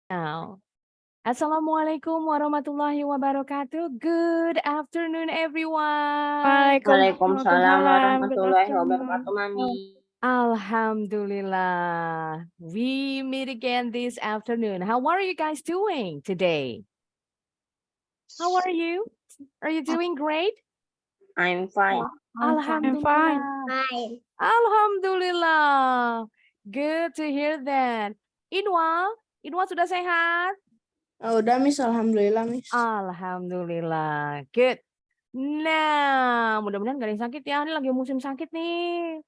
Now, Assalamualaikum warahmatullahi wabarakatuh. Good afternoon, everyone. Waalaikumsalam Good warahmatullahi afternoon. wabarakatuh, Mami. Alhamdulillah. We meet again this afternoon. How are you guys doing today? How are you? Are you doing great? I'm fine. I'm fine. Alhamdulillah. Alhamdulillah. Good to hear that. Inwa sudah sehat? Udah, Miss. Alhamdulillah, Miss. Alhamdulillah. Good. Nah, mudah-mudahan gak ada yang sakit ya. Ini lagi musim sakit nih.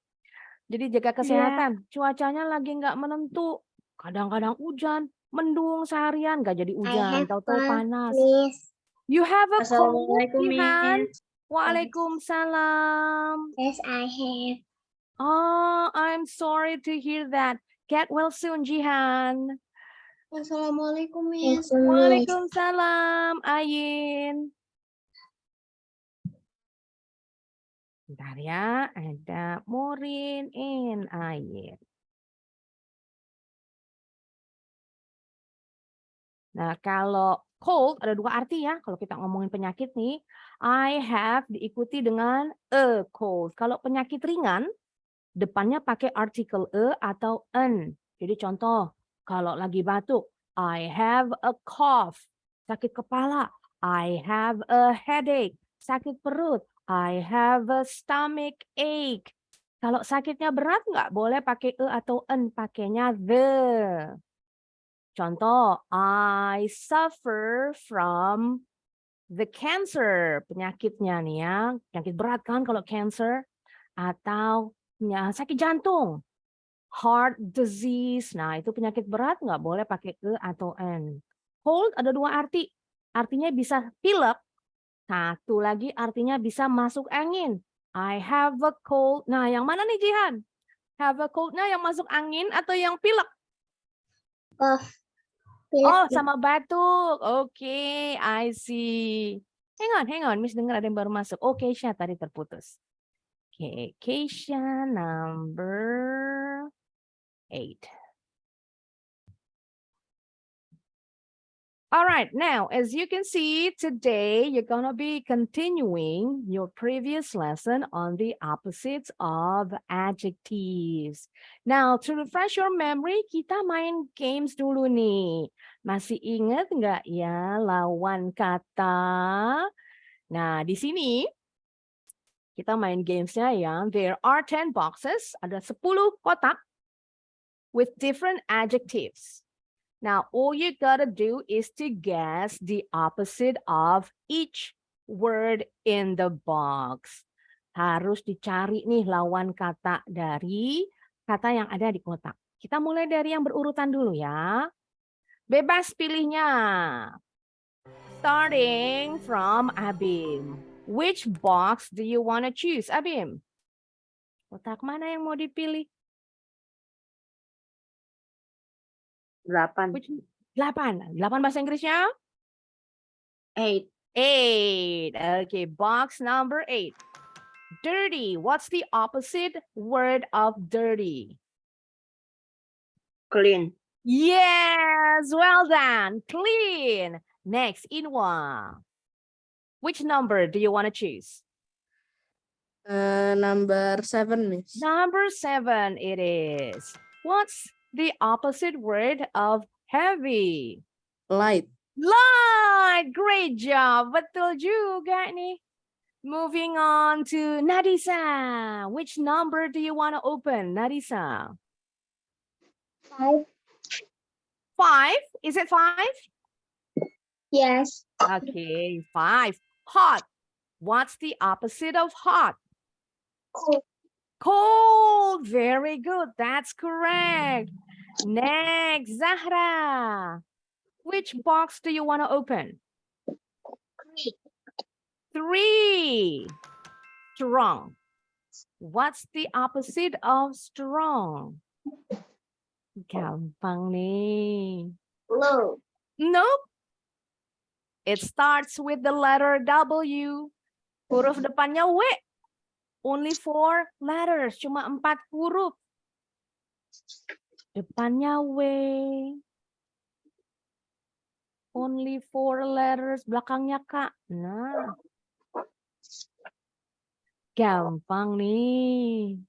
Jadi jaga kesehatan. Cuacanya lagi nggak menentu. Kadang-kadang hujan, mendung seharian, nggak jadi hujan. Tahu-tahu panas. Miss. You have a cold, Assalamualaikum, Jihan? Miss. Waalaikumsalam. Yes, I have. Oh, I'm sorry to hear that. Get well soon, Jihan. Assalamualaikum, Miss. Waalaikumsalam, Ayin. Bentar ya, ada Morin in Ayin. Nah, kalau cold ada dua arti ya. Kalau kita ngomongin penyakit nih, I have diikuti dengan a cold. Kalau penyakit ringan, depannya pakai artikel a atau an. Jadi contoh, kalau lagi batuk, I have a cough. Sakit kepala, I have a headache. Sakit perut, I have a stomach ache. Kalau sakitnya berat nggak boleh pakai e atau an, pakainya the. Contoh, I suffer from the cancer. Penyakitnya nih ya, penyakit berat kan kalau cancer. Atau ya, sakit jantung, heart disease. Nah, itu penyakit berat nggak boleh pakai e atau n. Cold ada dua arti. Artinya bisa pilek. Satu lagi artinya bisa masuk angin. I have a cold. Nah, yang mana nih Jihan? Have a cold-nya yang masuk angin atau yang pilek? Oh, sama batuk. Oke, I see. Hang on. Miss dengar ada yang baru masuk. Oh, Keisha tadi terputus. Oke, Keisha number 8. All right, now, as you can see, today you're going to be continuing your previous lesson on the opposites of adjectives. Now, to refresh your memory, kita main games dulu nih. Masih ingat nggak ya lawan kata? Nah, di sini kita main gamesnya ya. There are 10 boxes, ada 10 kotak with different adjectives. Now, all you gotta do is to guess the opposite of each word in the box. Harus dicari nih lawan kata dari kata yang ada di kotak. Kita mulai dari yang berurutan dulu ya. Bebas pilihnya. Starting from Abim. Which box do you want to choose, Abim? Kotak mana yang mau dipilih? 8. 8 bahasa Inggrisnya? 8. 8. Okay, box number 8. Dirty. What's the opposite word of dirty? Clean. Yes, well done. Clean. Next, Inwa. Which number do you want to choose? Number 7, Miss. Number 7 it is. What's the opposite word of heavy? Light. Light. Great job. Betul juga nih. Moving on to Nadisa. Which number do you want to open, Nadisa? 5. 5? Is it 5? Yes. Okay, 5. Hot. What's the opposite of hot? Cold. Cold. Very good. That's correct. Next, Zahra. Which box do you want to open? 3. Strong. What's the opposite of strong? Gampang nih. Low. Nope. It starts with the letter W. Huruf depannya W. Only 4 letters. Cuma 4 huruf. Depannya W. Only 4 letters belakangnya Kak. Nah. Gampang nih.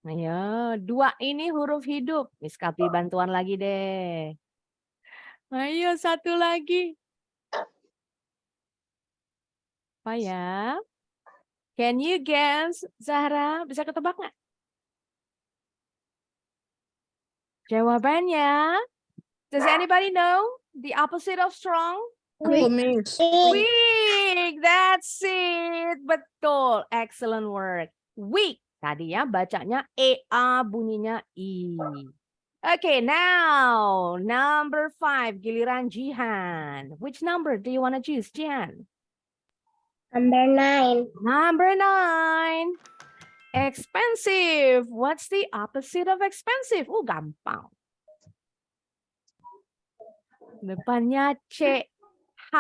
Ayo, 2 ini huruf hidup. Miss Kapi bantuan lagi deh. Ayo, 1 lagi. Apa ya? Can you guess, Zahra? Bisa ketebak nggak? Jawabannya, does anybody know the opposite of strong? Aku, Miss. Weak, that's it. Betul, excellent work. Weak, tadi ya bacanya EA, bunyinya I. Okay, now number 5, giliran Jihan. Which number do you want to choose, Jihan? Number 9. Number 9. Expensive. What's the opposite of expensive? Gampang. Depannya C, H.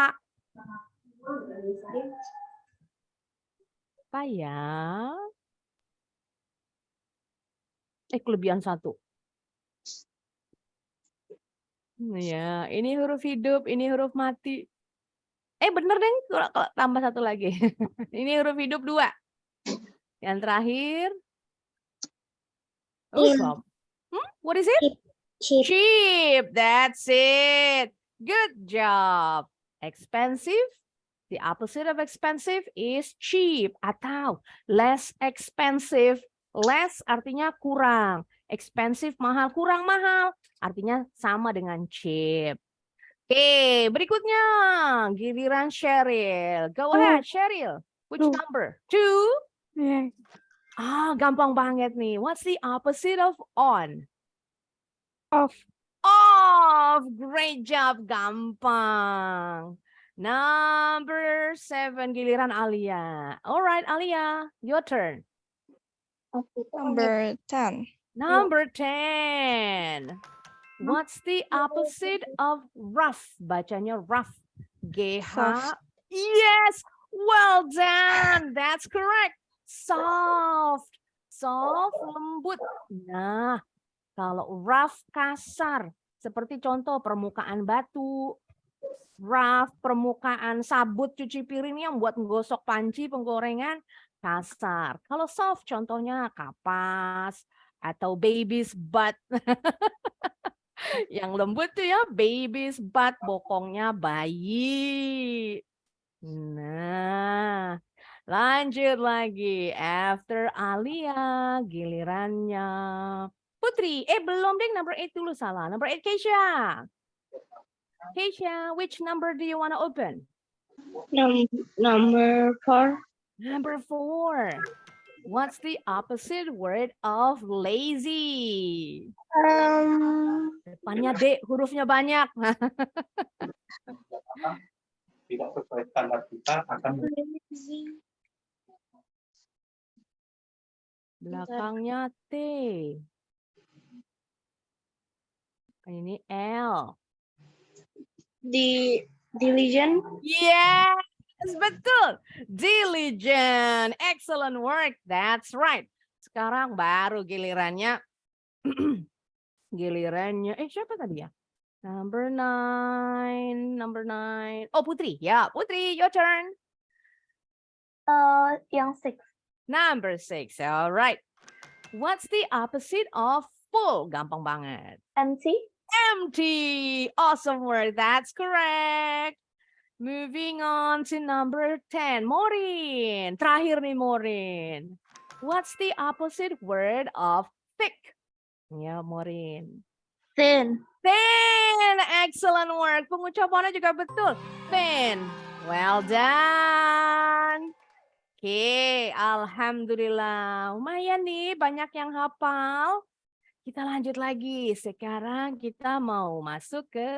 Apa ya? Kelebihan 1. Ya, ini huruf hidup, ini huruf mati. Bener deh, kalau tambah 1 lagi. Ini huruf hidup 2. Yang terakhir. Cheap. What is it? Cheap. Cheap, that's it. Good job. Expensive, the opposite of expensive is cheap atau less expensive. Less artinya kurang. Expensive mahal, kurang mahal. Artinya sama dengan cheap. Oke, berikutnya giliran Cheryl. Go ahead, Cheryl. Which number? 2? Gampang banget nih. What's the opposite of on? Off. Off. Great job. Gampang. Number 7, giliran Alia. Alright, Alia, your turn. Number 10. Number 10. What's the opposite of rough? Bacanya rough. GH. Soft. Yes, well done. That's correct. Soft. Soft, lembut. Nah, kalau rough kasar. Seperti contoh permukaan batu. Rough, permukaan sabut cuci piring yang buat menggosok panci penggorengan. Kasar. Kalau soft contohnya kapas atau baby's butt. Yang lembut tuh ya baby's butt, bokongnya bayi. Nah, lanjut lagi. After Alia, gilirannya Putri. Belum deh, number 8 dulu salah. Number 8, Keisha. Keisha, which number do you want to open? Number 4. Number 4. What's the opposite word of lazy? Depannya D, hurufnya banyak. Tidak sesuai standar kita akan Belakangnya T. Ini L. Diligent. Yes, betul. Diligent. Excellent work. That's right. Sekarang baru gilirannya. Siapa tadi ya? Number 9. Oh, Putri. Ya, Putri, your turn. Yang 6. Number 6. All right. What's the opposite of full? Gampang banget. Empty. Empty. Awesome work. That's correct. Moving on to number 10. Morin. Terakhir nih, Morin. What's the opposite word of thick? Ya, Morin. Thin. Thin. Excellent work. Pengucapannya juga betul. Thin. Well done. Oke, alhamdulillah. Lumayan nih, banyak yang hafal. Kita lanjut lagi. Sekarang kita mau masuk ke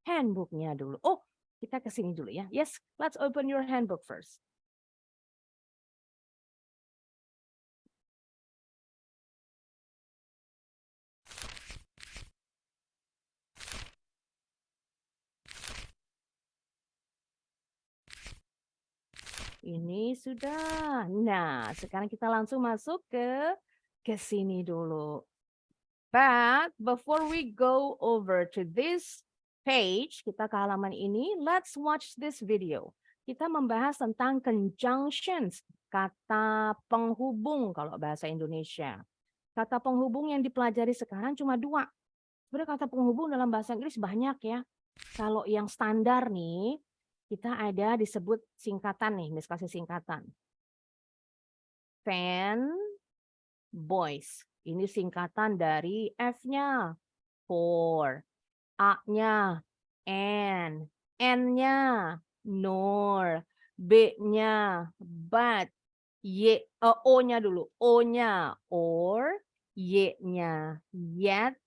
handbooknya dulu. Oh, kita ke sini dulu ya. Yes, let's open your handbook first. Ini sudah. Nah, sekarang kita langsung masuk ke sini dulu. But before we go over to this page, kita ke halaman ini. Let's watch this video. Kita membahas tentang conjunctions, kata penghubung kalau bahasa Indonesia. Kata penghubung yang dipelajari sekarang cuma 2. Sebenarnya kata penghubung dalam bahasa Inggris banyak ya. Kalau yang standar nih, kita ada disebut singkatan nih, Miss kasih singkatan. Fan, boys. Ini singkatan dari F-nya, for. A-nya, and. N-nya, nor. B-nya, but. O-nya dulu. O-nya, or. Y-nya, yet.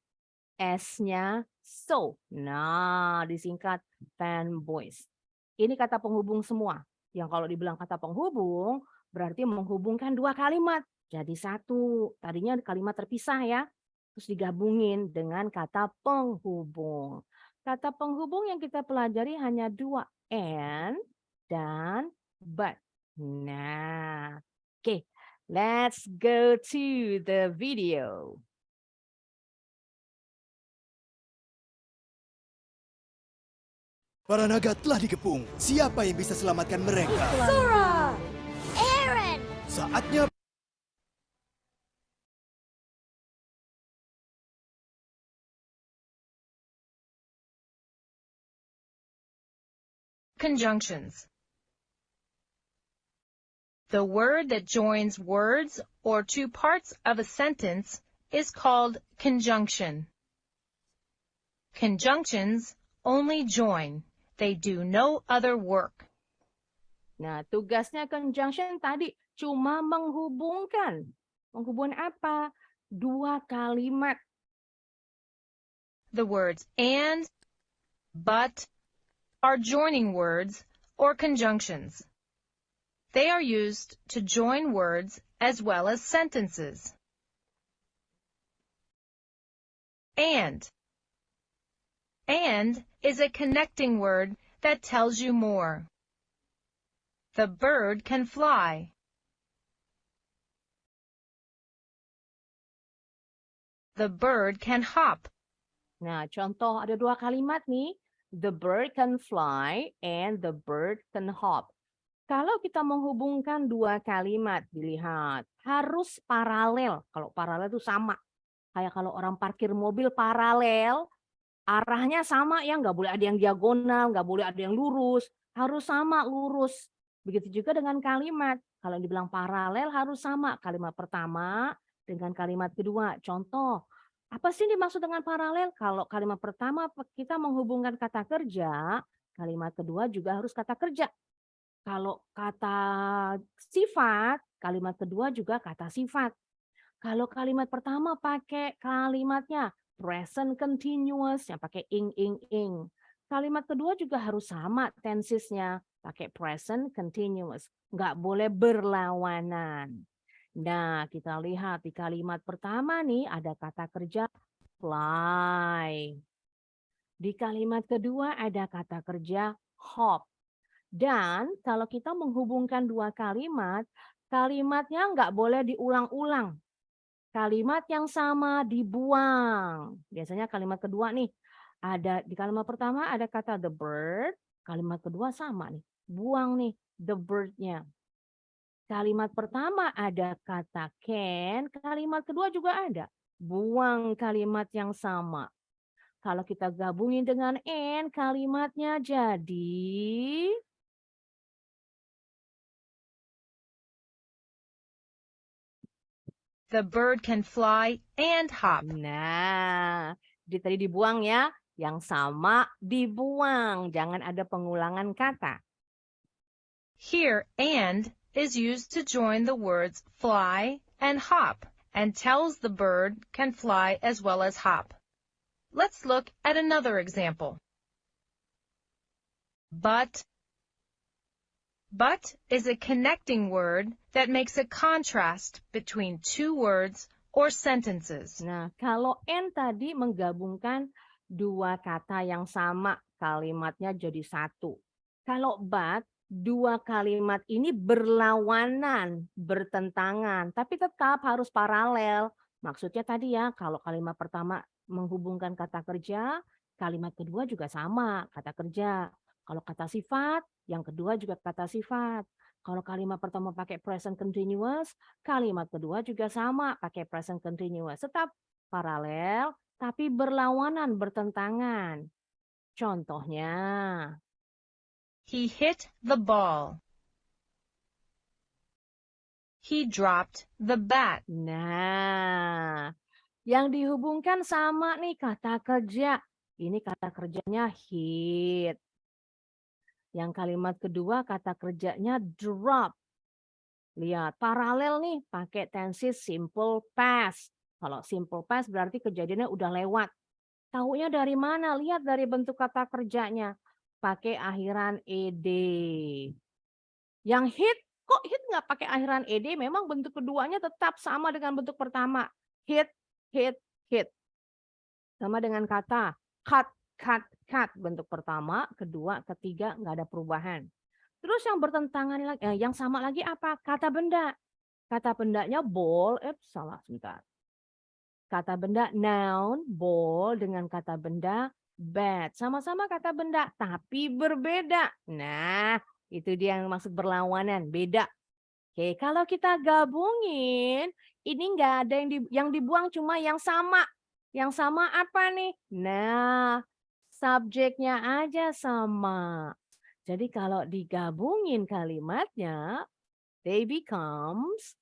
S-nya, so. Nah, disingkat fanboys. Ini kata penghubung semua. Yang kalau dibilang kata penghubung, berarti menghubungkan 2 kalimat. Jadi 1. Tadinya kalimat terpisah ya. Terus digabungin dengan kata penghubung. Kata penghubung yang kita pelajari hanya 2. And dan but. Nah, oke. Let's go to the video. Para naga telah dikepung. Siapa yang bisa selamatkan mereka? Sora! Aaron! Saatnya Conjunctions. The word that joins words or 2 parts of a sentence is called conjunction. Conjunctions only join. They do no other work. Nah, tugasnya conjunction tadi cuma menghubungkan. Menghubungkan apa? 2 kalimat. The words and, but are joining words or conjunctions. They are used to join words as well as sentences. And is a connecting word that tells you more. The bird can fly. The bird can hop. Nah, contoh ada 2 kalimat nih. The bird can fly and the bird can hop. Kalau kita menghubungkan 2 kalimat, dilihat harus paralel. Kalau paralel itu sama. Kayak kalau orang parkir mobil paralel, arahnya sama ya, nggak boleh ada yang diagonal, nggak boleh ada yang lurus, harus sama lurus. Begitu juga dengan kalimat. Kalau dibilang paralel harus sama kalimat pertama dengan kalimat kedua. Contoh, apa sih dimaksud dengan paralel? Kalau kalimat pertama kita menghubungkan kata kerja, kalimat kedua juga harus kata kerja. Kalau kata sifat, kalimat kedua juga kata sifat. Kalau kalimat pertama pakai kalimatnya present continuous, yang pakai ing. Kalimat kedua juga harus sama tensesnya, pakai present continuous. Nggak boleh berlawanan. Nah, kita lihat di kalimat pertama nih ada kata kerja fly. Di kalimat kedua ada kata kerja hop. Dan kalau kita menghubungkan 2 kalimat, kalimatnya nggak boleh diulang-ulang. Kalimat yang sama dibuang. Biasanya kalimat kedua nih, ada di kalimat pertama ada kata the bird, kalimat kedua sama nih, buang nih the bird-nya. Kalimat pertama ada kata can, kalimat kedua juga ada, buang kalimat yang sama. Kalau kita gabungin dengan and, kalimatnya jadi The bird can fly and hop. nah, tadi dibuang ya, yang sama dibuang, jangan ada pengulangan kata. Here, and is used to join the words fly and hop and tells the bird can fly as well as hop. Let's look at another example. But is a connecting word that makes a contrast between 2 words or sentences. Nah, kalau and tadi menggabungkan 2 kata yang sama, kalimatnya jadi 1. Kalau but, 2 kalimat ini berlawanan, bertentangan, tapi tetap harus paralel. Maksudnya tadi ya, kalau kalimat pertama menghubungkan kata kerja, Kalimat kedua juga sama, kata kerja. Kalau kata sifat, yang kedua juga kata sifat. Kalau kalimat pertama pakai present continuous, kalimat kedua juga sama, pakai present continuous. Tetap paralel, tapi berlawanan, bertentangan. Contohnya, He hit the ball. He dropped the bat. nah, yang dihubungkan sama nih kata kerja. Ini kata kerjanya hit. Yang kalimat kedua kata kerjanya drop. Lihat, paralel nih pakai tenses simple past. Kalau simple past berarti kejadiannya udah lewat. Taunya dari mana? Lihat dari bentuk kata kerjanya. Pakai akhiran ed. Yang hit, kok hit nggak pakai akhiran ed? Memang bentuk keduanya tetap sama dengan bentuk pertama. Hit, hit, hit. Sama dengan kata cut, cut, cut. Bentuk pertama, kedua, ketiga nggak ada perubahan. Terus yang bertentangan lagi, yang sama lagi apa? Kata benda. Kata bendanya ball, salah sebentar. Kata benda noun, ball dengan kata benda bat. Sama-sama kata benda, tapi berbeda. Nah, itu dia yang maksud berlawanan, beda. Oke, kalau kita gabungin, ini nggak ada yang dibuang, cuma yang sama. Yang sama apa nih? Nah, subjeknya aja sama. Jadi kalau digabungin kalimatnya, they becomes.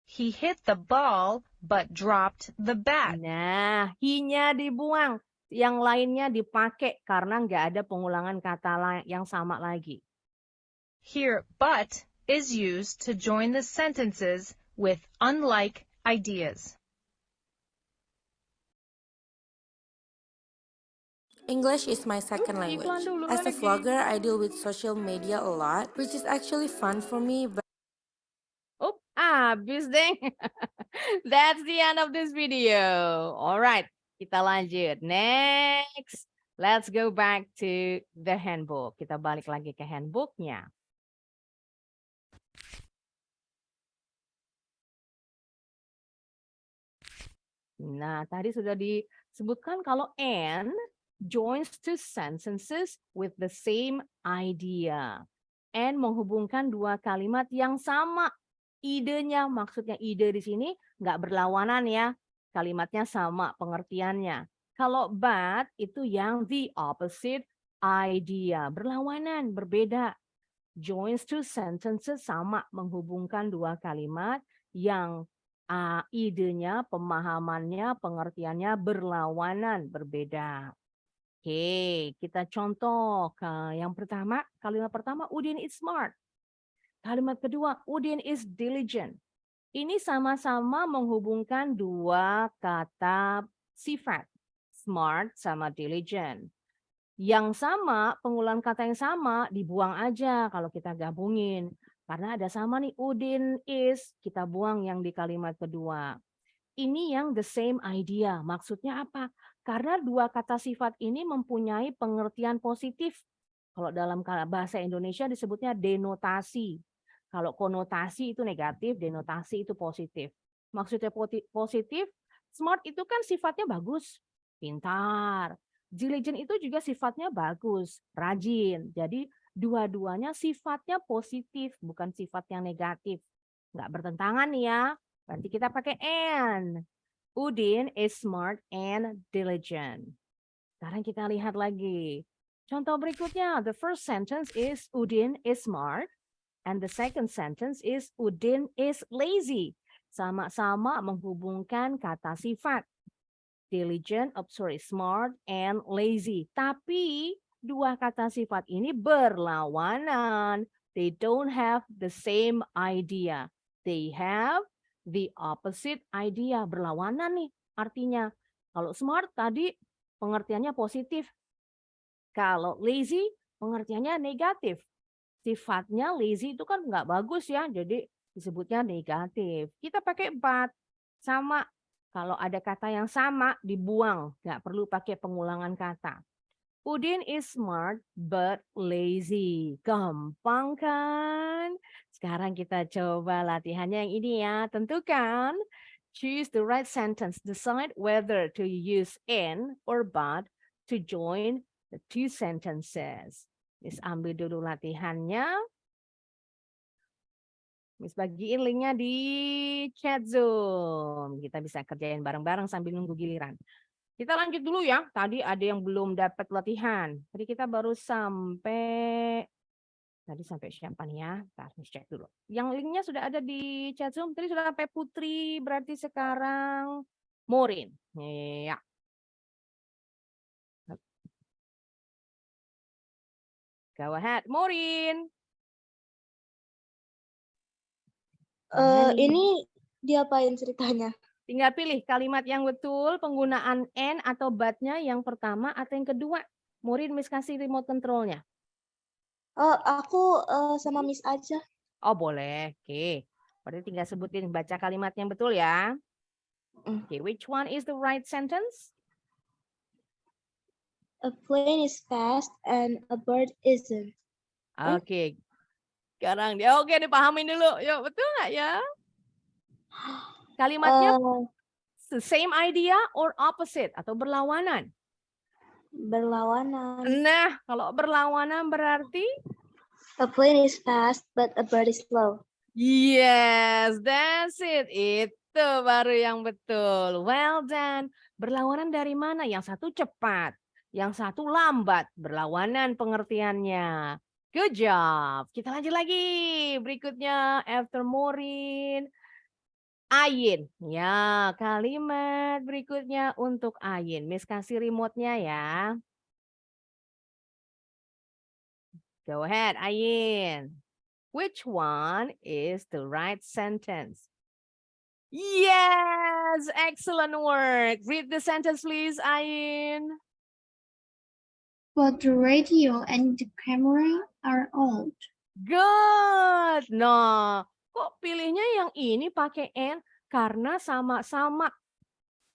He hit the ball but dropped the bat. Nah, he-nya dibuang. Yang lainnya dipakai karena nggak ada pengulangan kata yang sama lagi. Here, but is used to join the sentences with unlike ideas. English is my second Iklan language. dulu As a lagi. vlogger, I deal with social media a lot, which is actually fun for me, but Habis deh. That's the end of this video. Alright, kita lanjut. Next, let's go back to the handbook. Kita balik lagi ke handbooknya. Nah, tadi sudah disebutkan kalau and joins two sentences with the same idea. And menghubungkan dua kalimat yang sama. Idenya, maksudnya ide di sini nggak berlawanan ya. Kalimatnya sama pengertiannya. Kalau but itu yang the opposite idea. Berlawanan, berbeda. Joins two sentences sama menghubungkan dua kalimat yang idenya, pemahamannya, pengertiannya berlawanan, berbeda. Oke, kita contoh ke yang pertama. Kalimat pertama, Udin is smart. Kalimat kedua, Udin is diligent. Ini sama-sama menghubungkan dua kata sifat, smart sama diligent. Yang sama, pengulangan kata yang sama dibuang aja kalau kita gabungin. Karena ada sama nih, Udin is, kita buang yang di kalimat kedua. Ini yang the same idea, maksudnya apa? Karena dua kata sifat ini mempunyai pengertian positif. Kalau dalam bahasa Indonesia disebutnya denotasi. Kalau konotasi itu negatif, denotasi itu positif. Maksudnya positif, smart itu kan sifatnya bagus, pintar. Diligent itu juga sifatnya bagus, rajin. Jadi dua-duanya sifatnya positif, bukan sifat yang negatif. Nggak bertentangan nih ya. Berarti kita pakai and. Udin is smart and diligent. Sekarang kita lihat lagi. Contoh berikutnya, the first sentence is Udin is smart. And the second sentence is Udin is lazy. Sama-sama menghubungkan kata sifat. Diligent, smart and lazy. Tapi dua kata sifat ini berlawanan. They don't have the same idea. They have the opposite idea. Berlawanan nih artinya. Kalau smart tadi pengertiannya positif. Kalau lazy pengertiannya negatif. Sifatnya lazy itu kan nggak bagus ya, jadi disebutnya negatif. Kita pakai but, sama. Kalau ada kata yang sama, dibuang. Nggak perlu pakai pengulangan kata. Udin is smart but lazy. Gampang kan? Sekarang kita coba latihannya yang ini ya. Tentukan, choose the right sentence. Decide whether to use and or but to join the two sentences. Miss ambil dulu latihannya. Miss bagiin linknya di chat Zoom. Kita bisa kerjain bareng-bareng sambil nunggu giliran. Kita lanjut dulu ya. Tadi ada yang belum dapat latihan. Tadi kita baru sampai siapa nih ya? Ntar Miss cek dulu. Yang linknya sudah ada di chat Zoom. Tadi sudah sampai Putri, berarti sekarang Morin. Ya. Go ahead, Morin. Ini diapain ceritanya? Tinggal pilih kalimat yang betul, penggunaan and atau but-nya yang pertama atau yang kedua. Morin, Miss kasih remote control-nya. Aku sama Miss aja. Oh, boleh. Oke. Berarti tinggal sebutin baca kalimat yang betul ya. Oke, which one is the right sentence? A plane is fast and a bird isn't. Oke. Sekarang dia oke dipahamin dulu. Yuk, betul nggak ya? Kalimatnya the same idea or opposite atau berlawanan? Berlawanan. Nah, kalau berlawanan berarti A plane is fast but a bird is slow. yes, that's it. Itu baru yang betul. Well done. Berlawanan dari mana? Yang satu cepat, yang satu lambat. Berlawanan pengertiannya. Good job. Kita lanjut lagi. Berikutnya after Morin. Ayin. Ya, kalimat berikutnya untuk Ayin. Miss kasih remote-nya ya. Go ahead, Ayin. Which one is the right sentence? Yes, excellent work. Read the sentence, please, Ayin. But the radio and the camera are old. Good. Nah, kok pilihnya yang ini pakai and? Karena sama-sama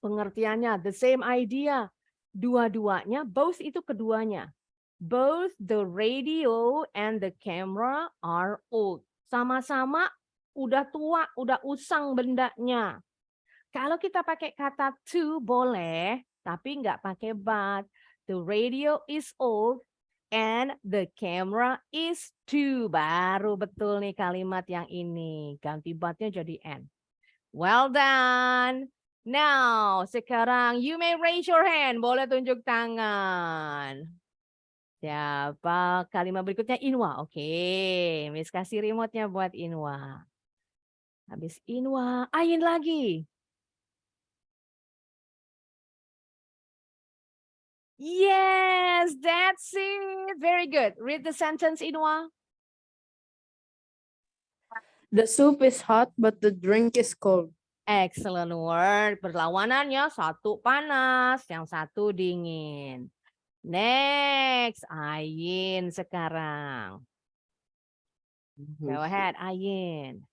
pengertiannya, the same idea. Dua-duanya, both itu keduanya. Both the radio and the camera are old. Sama-sama udah tua, udah usang bendanya. Kalau kita pakai kata to boleh, tapi nggak pakai but. The radio is old and the camera is too. Baru betul nih kalimat yang ini. Ganti but-nya jadi and. Well done. Now, sekarang you may raise your hand. Boleh tunjuk tangan. Siapa kalimat berikutnya? Inwa. Oke, Miss kasih remote-nya buat Inwa. Habis Inwa, Ayin lagi. Yes, that's it. Very good. Read the sentence, Inwa. The soup is hot, but the drink is cold. Excellent word. Berlawanannya satu panas, yang satu dingin. Next, Ayin sekarang. Go ahead, Ayin.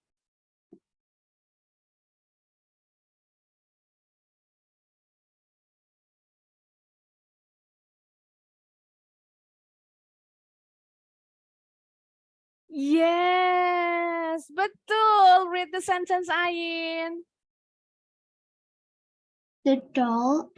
Yes, betul. Read the sentence, Ayin. The doll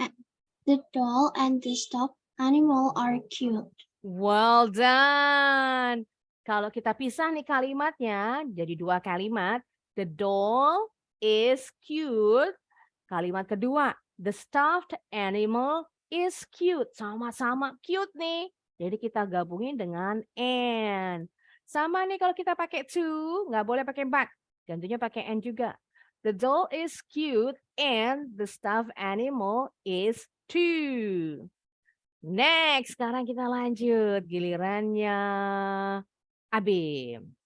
and the stuffed animal are cute. Well done. Kalau kita pisah nih kalimatnya, jadi dua kalimat. The doll is cute. Kalimat kedua, the stuffed animal is cute. Sama-sama cute nih. Jadi kita gabungin dengan and. Sama nih kalau kita pakai to, nggak boleh pakai but. Gantinya pakai and juga. The doll is cute and the stuffed animal is too. Next, sekarang kita lanjut gilirannya Abim.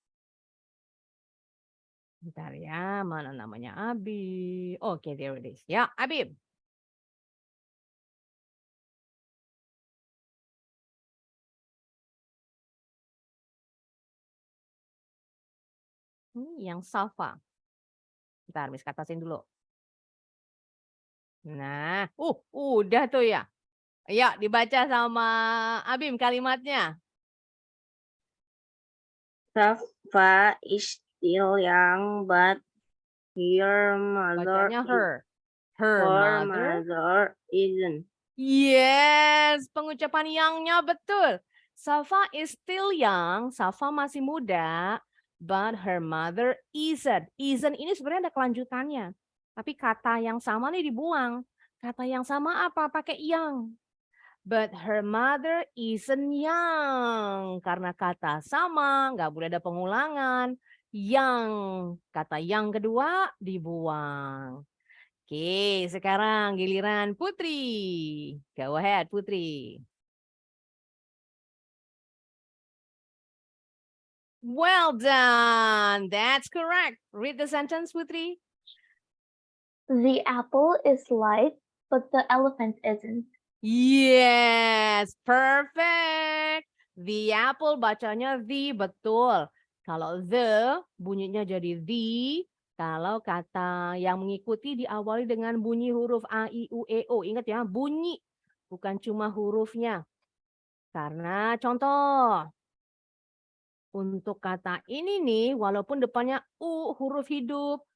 Bentar ya, mana namanya Abim? Oke, there it is. Ya, Abim. Ini yang Safa. Bentar, Miss katasin dulu. Nah, udah tuh ya. Ya, dibaca sama Abim kalimatnya. Safa is still young, but her mother Bacanya her. Her mother isn't. Yes, pengucapan young-nya betul. Safa is still young, Safa masih muda, but her mother isn't. Isn't ini sebenarnya ada kelanjutannya. Tapi kata yang sama nih dibuang. Kata yang sama apa? Pakai young. But her mother isn't young. Karena kata sama, nggak boleh ada pengulangan. Young. Kata yang kedua dibuang. Oke, sekarang giliran Putri. Go ahead, Putri. Well done. That's correct. Read the sentence, Putri. The apple is light, but the elephant isn't. Yes, perfect. The apple bacanya the, betul. Kalau the bunyinya jadi the. Kalau kata yang mengikuti diawali dengan bunyi huruf A, I, U, E, O. Ingat ya, bunyi. Bukan cuma hurufnya. Karena contoh. Untuk kata ini nih, walaupun depannya U, huruf hidup.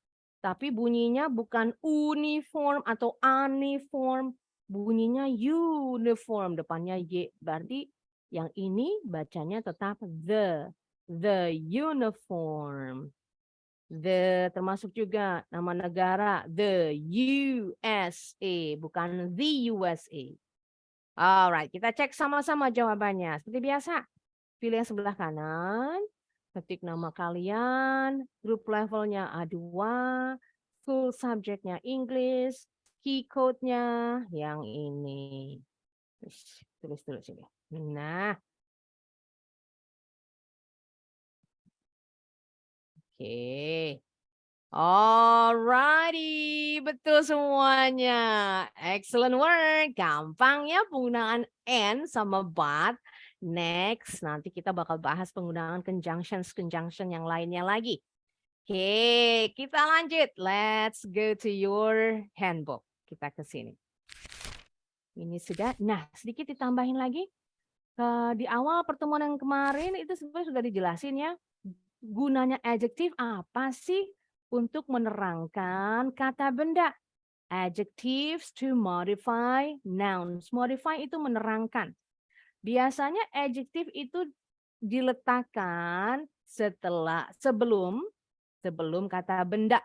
Tapi bunyinya bukan uniform atau uniform. Bunyinya uniform. Depannya Y. Berarti yang ini bacanya tetap the. The uniform. The termasuk juga nama negara. The USA. Bukan the USA. Alright, kita cek sama-sama jawabannya. Seperti biasa. Pilih yang sebelah kanan. Ketik nama kalian. Group levelnya A2. Full subjectnya English. Key code-nya yang ini. Tulis dulu sini. Nah. Oke. Alrighty, betul semuanya. Excellent work. Gampang ya penggunaan and sama but. Next, nanti kita bakal bahas penggunaan conjunction yang lainnya lagi. Oke, kita lanjut. Let's go to your handbook. Kita ke sini. Ini sudah. Nah, sedikit ditambahin lagi. Di awal pertemuan yang kemarin itu sebenarnya sudah dijelasin ya. Gunanya adjective apa sih untuk menerangkan kata benda? Adjectives to modify nouns. Modify itu menerangkan. Biasanya adjective itu diletakkan sebelum kata benda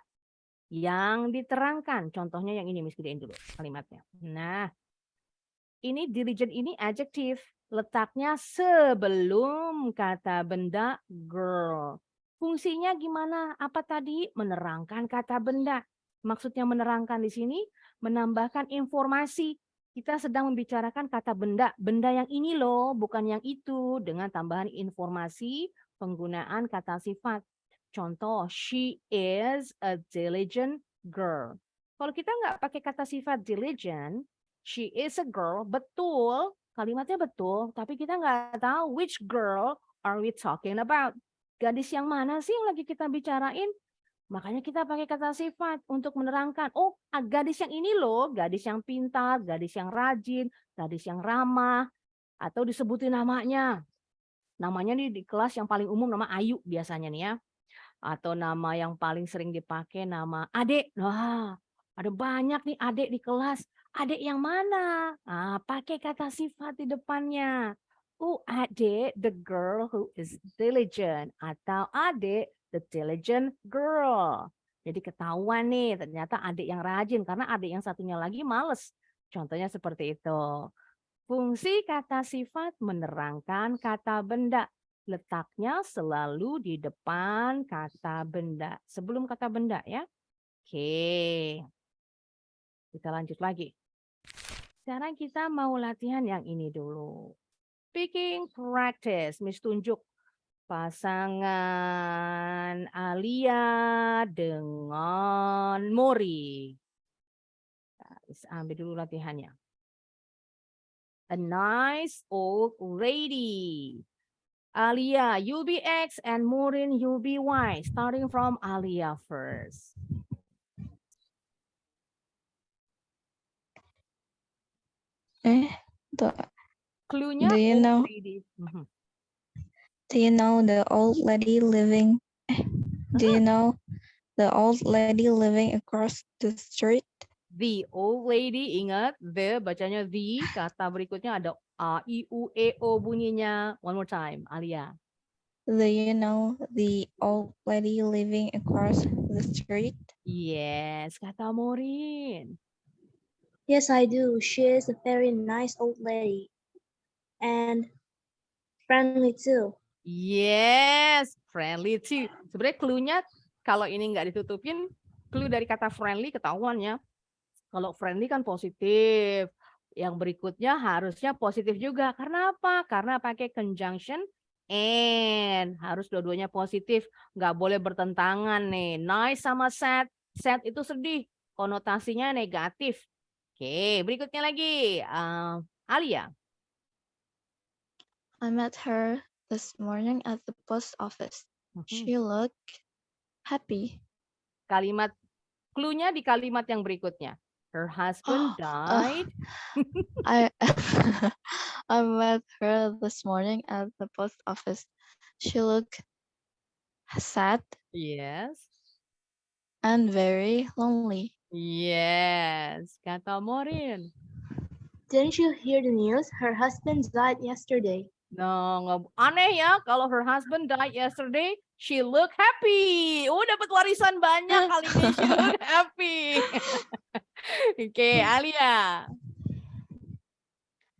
yang diterangkan. Contohnya yang ini, Miss gedein dulu kalimatnya. Nah, ini diligent ini adjective. Letaknya sebelum kata benda girl. Fungsinya gimana? Apa tadi? Menerangkan kata benda. Maksudnya menerangkan di sini, menambahkan informasi. Kita sedang membicarakan kata benda. Benda yang ini loh, bukan yang itu. Dengan tambahan informasi penggunaan kata sifat. Contoh, she is a diligent girl. Kalau kita nggak pakai kata sifat diligent, she is a girl, betul. Kalimatnya betul, tapi kita nggak tahu which girl are we talking about. Gadis yang mana sih yang lagi kita bicarain? Makanya kita pakai kata sifat untuk menerangkan. Oh, gadis yang ini loh, gadis yang pintar, gadis yang rajin, gadis yang ramah, atau disebutin namanya. Namanya nih di kelas yang paling umum nama Ayu biasanya nih ya. Atau nama yang paling sering dipakai nama Adek. Wah, ada banyak nih Adek di kelas. Adek yang mana? Pakai kata sifat di depannya. Adek, the girl who is diligent. Atau Adek, the diligent girl. Jadi ketahuan nih, ternyata adik yang rajin. Karena adik yang satunya lagi males. Contohnya seperti itu. Fungsi kata sifat menerangkan kata benda. Letaknya selalu di depan kata benda. Sebelum kata benda ya. Oke. Kita lanjut lagi. Sekarang kita mau latihan yang ini dulu. Speaking practice. Miss tunjuk pasangan Alia dengan Mori. Ambil dulu latihannya. A nice old lady. Alia, you'll be X and Maureen, you'll be Y. Starting from Alia first. Cluenya Do you old know? lady. Do you know the old lady living? Do you know the old lady living across the street? The old lady, ingat, the bacanya the, kata berikutnya ada a, i, u, e, o bunyinya. One more time, Alia. Do you know the old lady living across the street? Yes, kata Morin. Yes, I do. She is a very nice old lady. And friendly too. Yes, friendly too. Sebenarnya clue-nya kalau ini nggak ditutupin, clue dari kata friendly ketahuan ya. Kalau friendly kan positif. Yang berikutnya harusnya positif juga. Karena apa? Karena pakai conjunction and. Harus dua-duanya positif. Nggak boleh bertentangan nih. Nice sama sad. Sad itu sedih. Konotasinya negatif. Oke, berikutnya lagi. Alia. I met her this morning at the post office. She looked happy. Kalimat clue-nya di kalimat yang berikutnya. Her husband died. I I met her this morning at the post office. She looked sad Yes. and very lonely. Yes. Kata Morin. Didn't you hear the news? Her husband died yesterday. No, aneh ya. Kalau her husband died yesterday, she look happy. Oh, dapat warisan banyak kali ini. She look happy. Oke, Alia.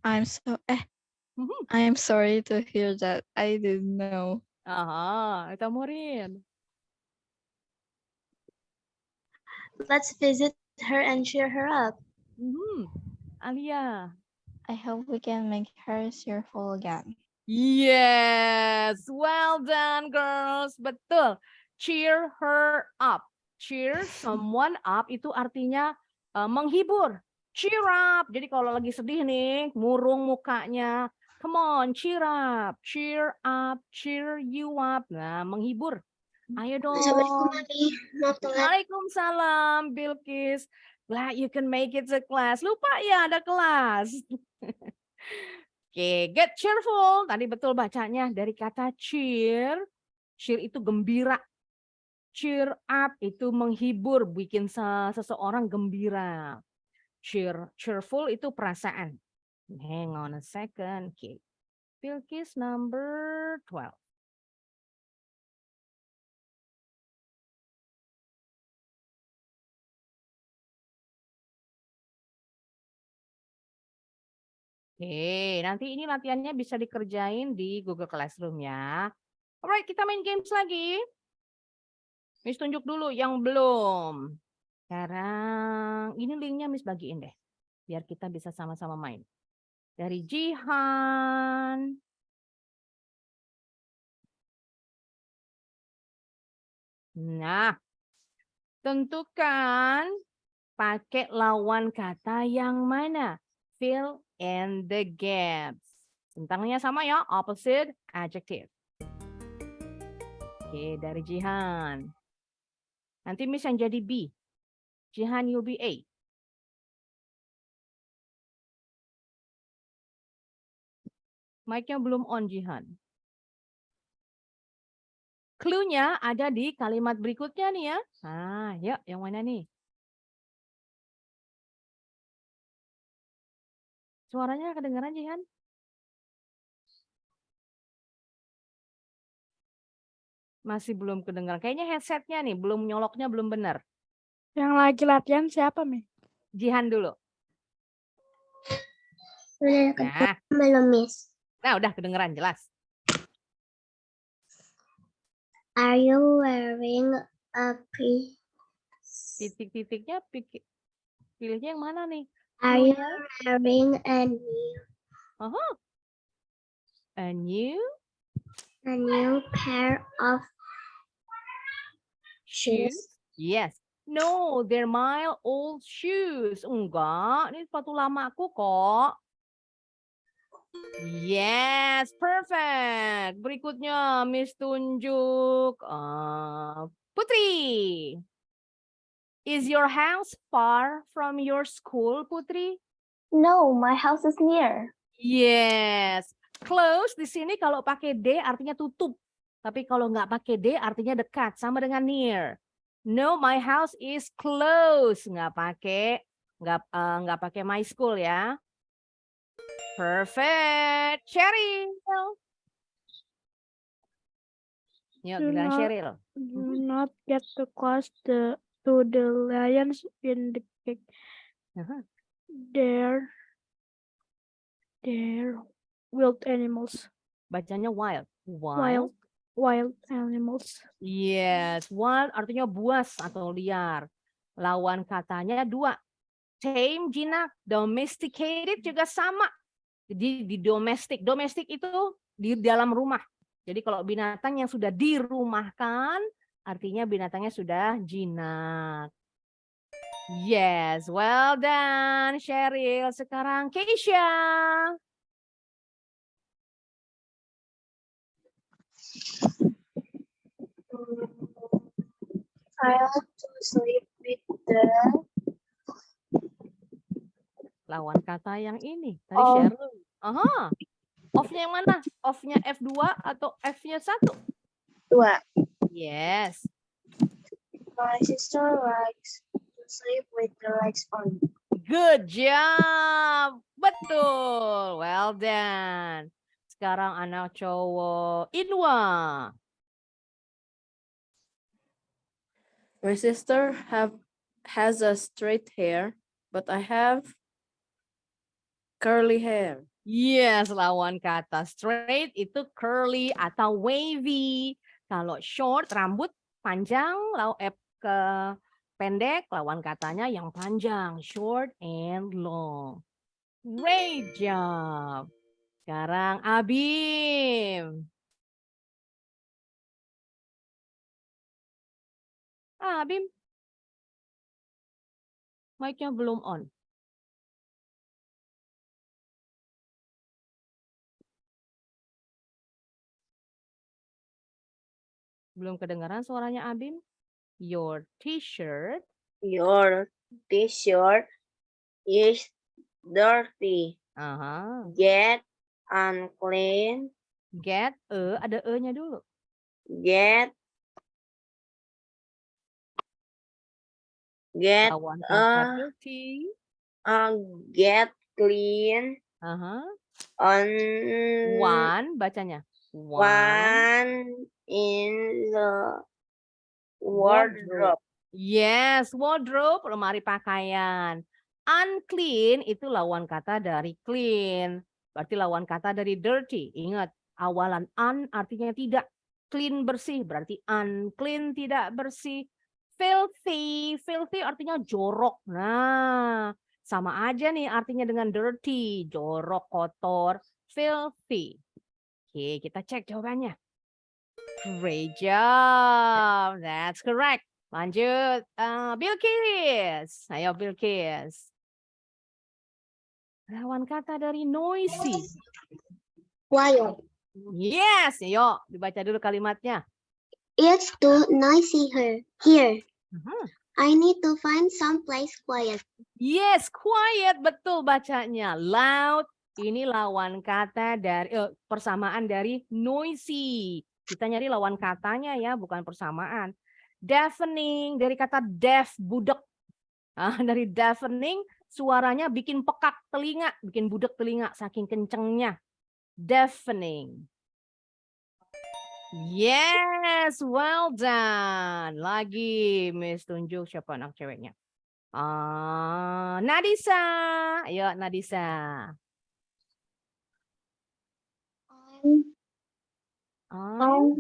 I'm sorry to hear that. I didn't know. Aha, itu Morin. Let's visit her and cheer her up. Alia. I hope we can make her cheerful again. Yes, well done, girls. Betul. Cheer her up. Cheer someone up itu artinya menghibur. Cheer up. Jadi kalau lagi sedih nih, murung mukanya. Come on, cheer up. Cheer up. Cheer you up. Nah, menghibur. Ayo dong. Assalamualaikum, Mami. Maaf telat. Waalaikumsalam, Bilkis. Glad you can make it to class. Lupa ya ada kelas. Oke, get cheerful. Tadi betul bacanya dari kata cheer. Cheer itu gembira. Cheer up itu menghibur, bikin seseorang gembira. Cheerful itu perasaan. Hang on a second. Oke. Bilkis number 12. Oke, nanti ini latihannya bisa dikerjain di Google Classroom ya. Alright, kita main games lagi. Miss tunjuk dulu yang belum. Sekarang ini linknya Miss bagiin deh. Biar kita bisa sama-sama main. Dari Jihan. Nah, tentukan pakai lawan kata yang mana. Fill in the gaps. Bentangnya sama ya, opposite adjective. Oke, dari Jihan. Nanti Miss yang jadi B. Jihan, you'll be A. Mic-nya belum on, Jihan. Clue-nya ada di kalimat berikutnya nih ya. Nah, yuk, yang mana nih? Suaranya kedengaran, Jihan? Masih belum kedengaran. Kayaknya headsetnya nih, belum nyoloknya belum benar. Yang lagi latihan siapa, Mi? Jihan dulu. Nah, Belum, Miss. nah udah kedengeran jelas. Are you wearing a Titik-titiknya pilihnya yang mana nih? Are you wearing a new pair of shoes? Yes. No, they're my old shoes. Enggak, ini sepatu lamaku kok. Yes, perfect. Berikutnya Miss tunjuk Putri. Is your house far from your school, Putri? No, my house is near. Yes. Close di sini kalau pakai D artinya tutup. Tapi kalau nggak pakai D artinya dekat, sama dengan near. No, my house is close. Nggak pakai nggak pakai my school ya. Perfect. Cheryl. Yuk, Do giliran not- Cheryl. Do not get too close to the lions in the cage. Uh-huh. They're wild animals. Bacanya wild. Wild animals. Yes, wild artinya buas atau liar. Lawan katanya dua. Tame, jinak. Domesticated juga sama. Jadi di domestik. Domestik itu di dalam rumah. Jadi kalau binatang yang sudah dirumahkan, artinya binatangnya sudah jinak. Yes, well done, Cheryl. Sekarang Keisha. I like to sleep with the Lawan kata yang ini. Tadi Off. Cheryl. Aha. Off-nya yang mana? Off-nya F2 atau F-nya 1? dua. Yes. My sister likes to sleep with the lights on. Good job. Betul. Well done. Sekarang anak cowok Inwa. My sister has a straight hair, but I have curly hair. Yes, lawan kata straight itu curly atau wavy. Kalau short rambut panjang, ke pendek lawan katanya yang panjang, short and long. Great job. Sekarang Abim. Abim. Mic-nya belum on. Belum kedengaran suaranya Abim? Your t-shirt. Your t-shirt is dirty. Get unclean. Get, ada e-nya dulu. Get Lawan kata dirty. get clean. On One, bacanya. one in the wardrobe. Yes, wardrobe, lemari pakaian. Unclean itu lawan kata dari clean. Berarti lawan kata dari dirty. Ingat, awalan un artinya tidak. Clean bersih, berarti unclean tidak bersih. Filthy, filthy artinya jorok. Nah, sama aja nih artinya dengan dirty. Jorok, kotor, filthy. Oke, kita cek jawabannya. Great job. That's correct. Lanjut, Bilqis. Ayo Bilqis. Lawan kata dari noisy. Quiet. Yes, yuk dibaca dulu kalimatnya. It's too noisy here. Mhm. I need to find some place quiet. Yes, quiet, betul bacanya. Loud, ini lawan kata dari persamaan dari noisy. Kita nyari lawan katanya ya, bukan persamaan. Deafening, dari kata deaf, budek. Dari deafening, suaranya bikin pekak telinga, bikin budek telinga, saking kencengnya. Deafening. Yes, well done. Lagi, Miss tunjuk siapa anak ceweknya. Nadisa. Ayo, Nadisa. I'm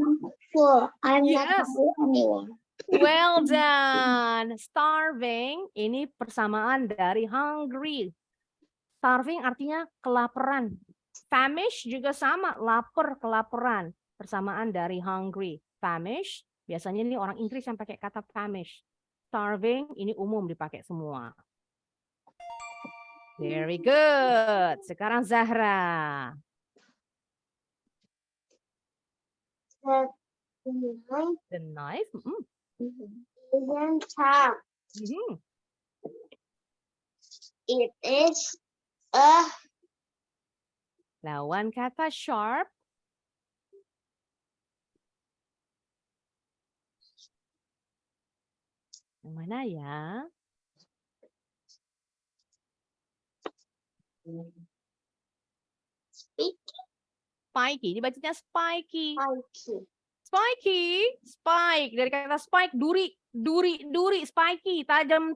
full. I'm not Yes. hungry anymore. Well done. Starving ini persamaan dari hungry. Starving artinya kelaparan. Famish juga sama, lapar, kelaparan. Persamaan dari hungry. Famish, biasanya ini orang Inggris yang pakai kata famish. Starving ini umum dipakai semua. Very good. Sekarang Zahra. The knife. Isn't sharp. It is a Lawan kata sharp. Yang mana ya? Spiky, dibacanya spiky. Spiky. Spiky, spike dari kata spike, duri, spiky, tajam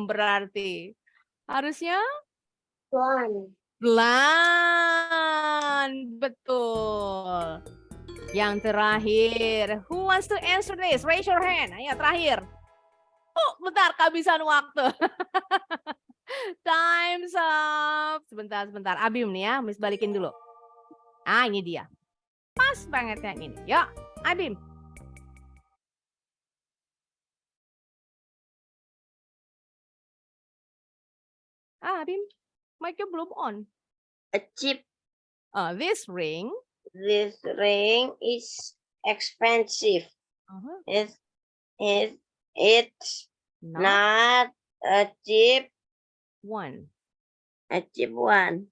berarti. Harusnya pelan, betul. Yang terakhir, who wants to answer this? Raise your hand. Ayo terakhir. Oh, bentar, kehabisan waktu. Time's up. Sebentar. Abim nih ya, Miss balikin dulu. Ah, ini dia. Pas banget yang ini. Yuk, Abim. Abim, mic-nya belum on. A chip. This ring. This ring is expensive. It's not a cheap one. A cheap one.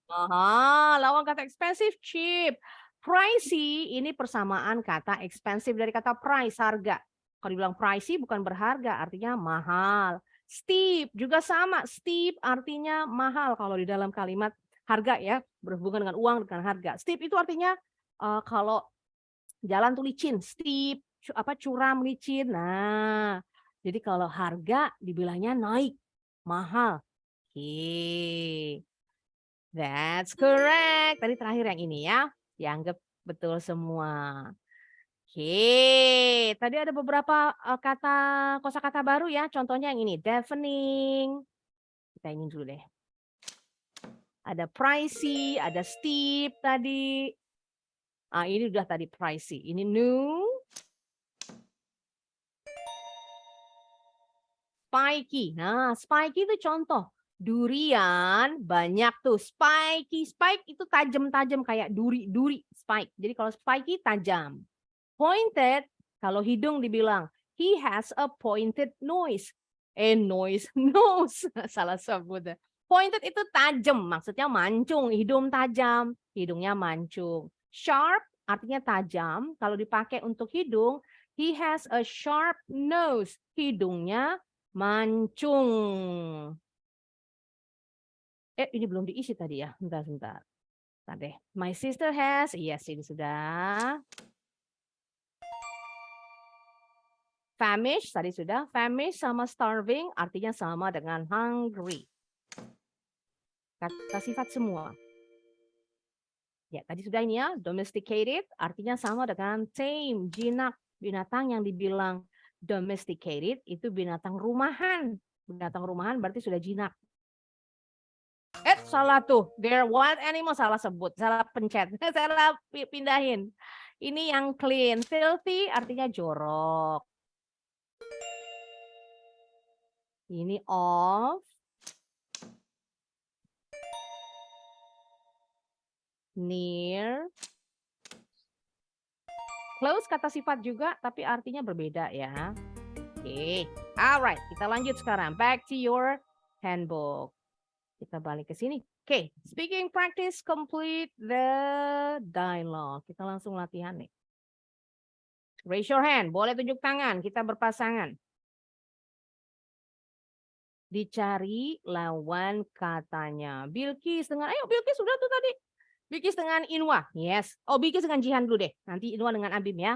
Lawan kata expensive, cheap. Pricey ini persamaan kata expensive dari kata price, harga. Kalau dibilang pricey bukan berharga, artinya mahal. Steep juga sama, steep artinya mahal kalau di dalam kalimat harga ya, berhubungan dengan uang dengan harga. Steep itu artinya kalau jalan tuh licin, steep, curam licin. Nah, jadi kalau harga dibilangnya naik, mahal. Oke. That's correct. Tadi terakhir yang ini ya. Dianggap betul semua. Oke, tadi ada beberapa kosakata baru ya. Contohnya yang ini, deafening. Kita ini dulu deh. Ada pricey, ada steep tadi. Ini udah tadi pricey. Ini new. Spiky. Nah, spiky itu contoh. Durian banyak tuh. Spiky. Spike itu tajam-tajam kayak duri. Spike. Jadi kalau spiky tajam. Pointed, kalau hidung dibilang, he has a pointed nose. Nose. Salah sebut. Pointed itu tajam, maksudnya mancung. Hidung tajam, hidungnya mancung. Sharp artinya tajam. Kalau dipakai untuk hidung, he has a sharp nose. Hidungnya mancung. Ini belum diisi tadi ya. Bentar. Tadi. My sister has. Yes, ini sudah. Famish, tadi sudah. Famish sama starving artinya sama dengan hungry. Kata sifat semua. Ya, tadi sudah ini ya. Domesticated artinya sama dengan tame, jinak. Binatang yang dibilang domesticated itu binatang rumahan. Binatang rumahan berarti sudah jinak. Salah tuh. They're wild animal, salah sebut. Salah pencet. Salah pindahin. Ini yang clean. Filthy artinya jorok. Ini off. Near. Close kata sifat juga, tapi artinya berbeda ya. Oke, alright. Kita lanjut sekarang. Back to your handbook. Kita balik ke sini. Oke, speaking practice, complete the dialogue. Kita langsung latihan nih. Raise your hand. Boleh tunjuk tangan. Kita berpasangan. Dicari lawan katanya. Bilqis dengan, Bilqis sudah tuh tadi. Bilqis dengan Inwa, yes. Bilqis dengan Jihan dulu deh. Nanti Inwa dengan Abim ya.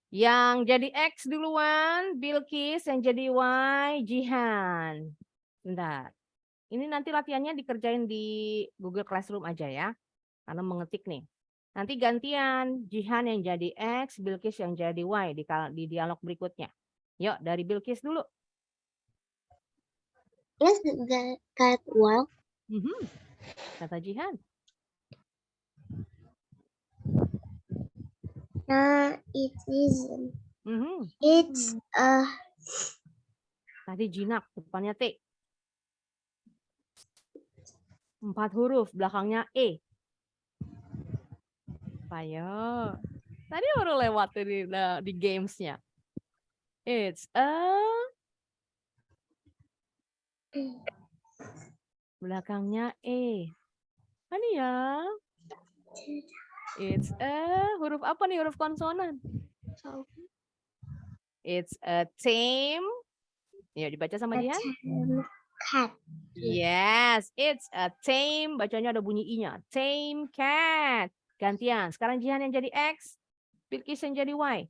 Yang jadi X duluan, Bilqis. Yang jadi Y, Jihan. Bentar. Ini nanti latihannya dikerjain di Google Classroom aja ya. Karena mengetik nih. Nanti gantian. Jihan yang jadi X, Bilqis yang jadi Y di dialog berikutnya. Yuk, dari Bilqis dulu. Is that well? Kata Jihan. It isn't. It's tadi jinak, depannya T. 4 huruf, belakangnya E. Ayo. Tadi baru lewat di gamesnya. It's a. Belakangnya E. Ini ya. It's a. Huruf apa nih? Huruf konsonan. It's a tame. Ya, dibaca sama dia. cat. Yes, it's a tame. Bacanya ada bunyi i-nya. Tame cat. Gantian. Sekarang Jihan yang jadi X, Bilkis yang jadi Y.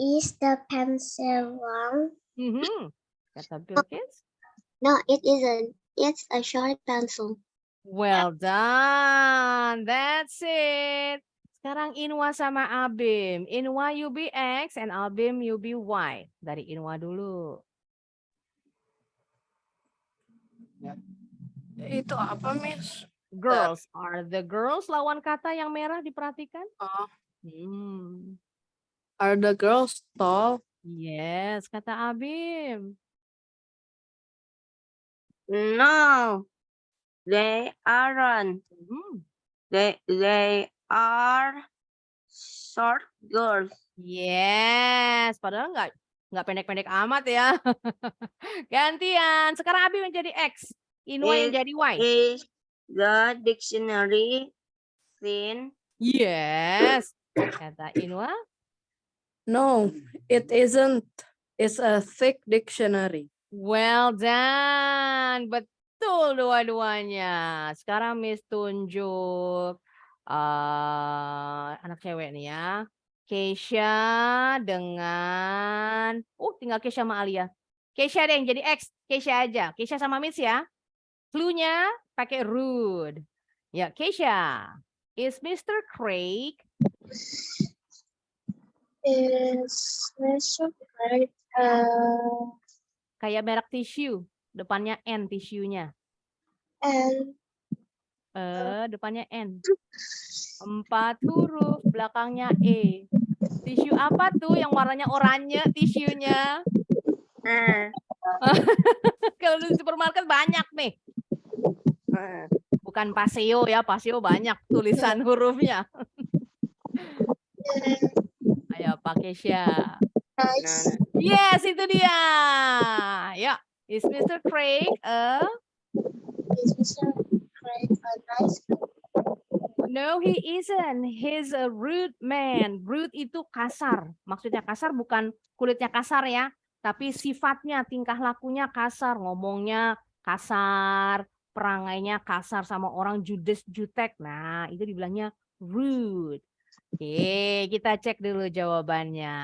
Is the pencil long? Kata Bilkis. No, it isn't. It's a short pencil. Well done. That's it. Sekarang Inwa sama Abim. Inwa you be X and Abim you be Y. Dari Inwa dulu. Itu apa, Miss? Girls are the girls. Lawan kata yang merah diperhatikan. Oh, Hmm. are the girls tall? Yes, kata Abim. No, they aren't. They are short girls. Yes, padahal nggak pendek-pendek amat ya. Gantian. Sekarang Abim yang jadi X. Inwa yang jadi Y. Is the dictionary thin? Yes. Kata Inwa. No, it isn't. It's a thick dictionary. Well done. Betul dua-duanya. Sekarang Miss tunjuk anak cewek nih ya. Keisha dengan tinggal Keisha sama Alia. Keisha deh yang jadi X. Keisha aja. Keisha sama Miss ya. Clue-nya pakai rude. Ya, Keisha. Is Mr. Craig Is Mr. Craig kayak merek tisu, depannya N tisunya. and Depannya N. 4 huruf, belakangnya E. Tisu apa tuh yang warnanya oranye tisunya? Kalau di supermarket banyak nih. Bukan Paseo ya, Paseo banyak tulisan hurufnya. Ayo pakai Keisha. Yes, itu dia. Ya, is Mr. Craig is Mr. Craig a nice guy? No, he isn't. He's a rude man. Rude itu kasar. Maksudnya kasar bukan kulitnya kasar ya, tapi sifatnya, tingkah lakunya kasar, ngomongnya kasar, perangainya kasar sama orang judes-jutek. Nah, itu dibilangnya rude. Oke, kita cek dulu jawabannya.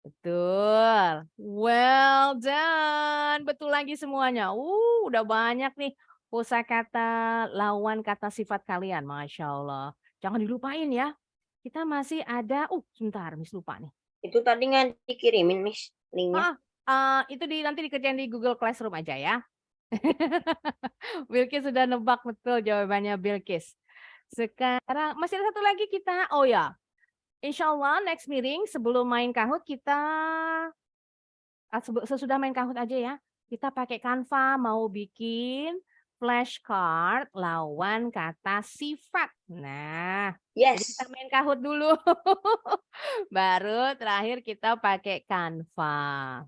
Betul. Well done. Betul lagi semuanya. Udah banyak nih kosakata lawan kata sifat kalian. Masya Allah. Jangan dilupain ya. Kita masih ada, sebentar, Miss lupa nih. Itu tadi nggak dikirimin, Miss, linknya. Itu nanti dikerjain di Google Classroom aja ya. Bilkis sudah nebak betul jawabannya Bilkis. Sekarang masih ada satu lagi kita. Oh ya, Insya Allah next meeting sebelum main Kahoot kita sesudah main Kahoot aja ya. Kita pakai Canva mau bikin flashcard lawan kata sifat. Nah, jadi kita main Kahoot dulu. Baru terakhir kita pakai Canva.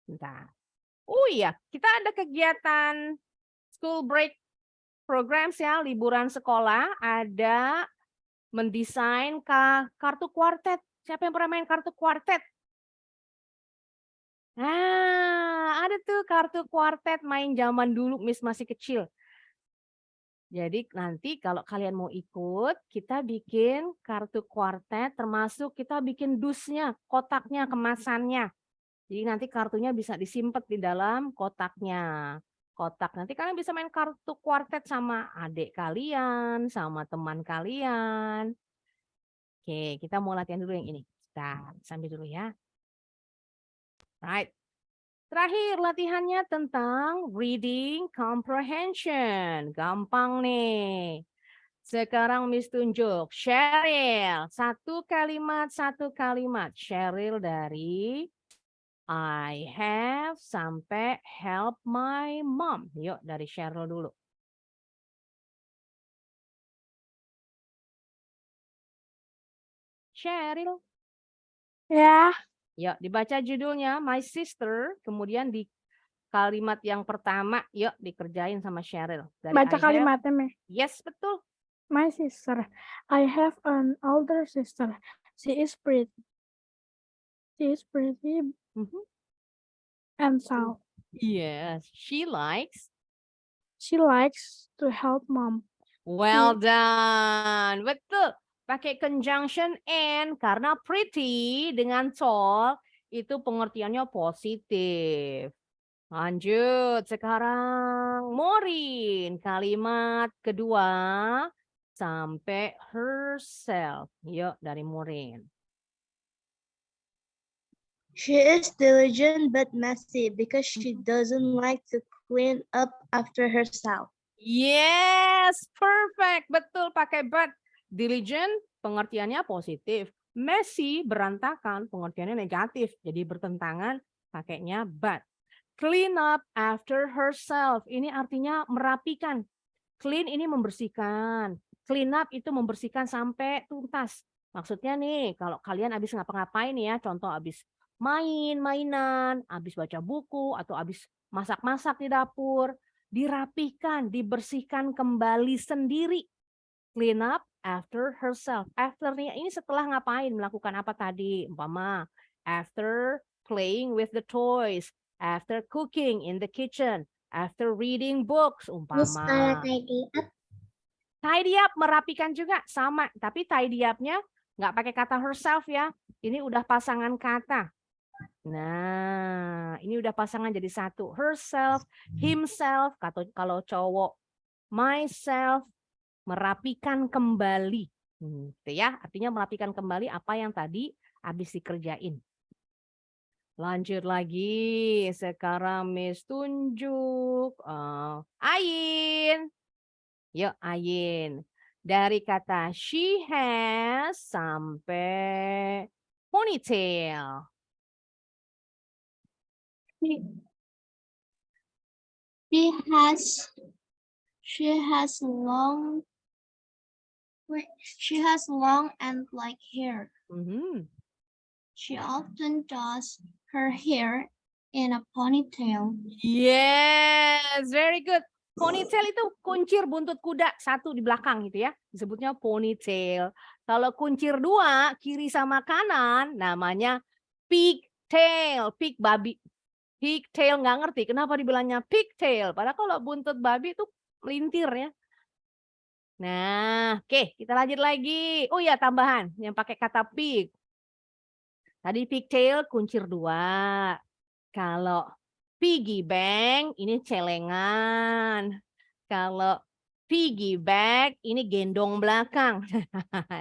Bentar. Oh iya, kita ada kegiatan school break programs ya, liburan sekolah, ada mendesain kartu kuartet. Siapa yang pernah main kartu kuartet? Nah, ada tuh kartu kuartet main zaman dulu, Miss masih kecil. Jadi nanti kalau kalian mau ikut, kita bikin kartu kuartet, termasuk kita bikin dusnya, kotaknya, kemasannya. Jadi nanti kartunya bisa disimpan di dalam kotaknya. Kotak nanti kalian bisa main kartu kuartet sama adik kalian, sama teman kalian. Oke, kita mau latihan dulu yang ini. Kita sambil dulu ya. Right. Terakhir latihannya tentang reading comprehension. Gampang nih. Sekarang Miss tunjuk. Cheryl. Satu kalimat. Cheryl dari I have sampai help my mom. Yuk dari Cheryl dulu. Cheryl. Ya. Yuk dibaca judulnya My Sister. Kemudian di kalimat yang pertama yuk dikerjain sama Cheryl. Dari Baca kalimatnya, Meh. Yes, betul. My sister. I have an older sister. She is pretty. She's pretty Mhm. and sound. Yes, she likes. She likes to help mom. Well done. Betul. Pakai conjunction and karena pretty dengan tall itu pengertiannya positif. Lanjut sekarang Maureen, kalimat kedua sampai herself. Yuk dari Maureen. She is diligent but messy because she doesn't like to clean up after herself. Yes, perfect. Betul pakai but. Diligent pengertiannya positif. Messy berantakan pengertiannya negatif. Jadi bertentangan pakainya but. Clean up after herself. Ini artinya merapikan. Clean ini membersihkan. Clean up itu membersihkan sampai tuntas. Maksudnya nih, kalau kalian habis ngapa-ngapain ya, contoh habis mainan, habis baca buku, atau habis masak-masak di dapur, dirapihkan, dibersihkan kembali sendiri. Clean up after herself. After-nya ini setelah ngapain, melakukan apa tadi? Umpama, after playing with the toys, after cooking in the kitchen, after reading books, umpama. Tidy up merapikan juga sama, tapi tidy up-nya nggak pakai kata herself ya. Ini udah pasangan kata. Nah, ini udah pasangan jadi satu. Herself, himself, kalau cowok myself, merapikan kembali. Gitu ya, artinya merapikan kembali apa yang tadi habis dikerjain. Lanjut lagi, sekarang Miss tunjuk. Ayin. Yuk Ayin. Dari kata she has sampai ponytail. She has long and black hair. She often does her hair in a ponytail. Yes, very good. Ponytail itu kuncir buntut kuda satu di belakang gitu ya. Disebutnya ponytail. Kalau kuncir dua, kiri sama kanan, namanya pigtail. Pig babi. Pigtail nggak ngerti kenapa dibilangnya pigtail. Padahal kalau buntut babi itu melintir ya. Nah, oke, kita lanjut lagi. Oh ya, tambahan yang pakai kata pig. Tadi pigtail kuncir dua. Kalau piggy bank ini celengan. Kalau piggy bank ini gendong belakang.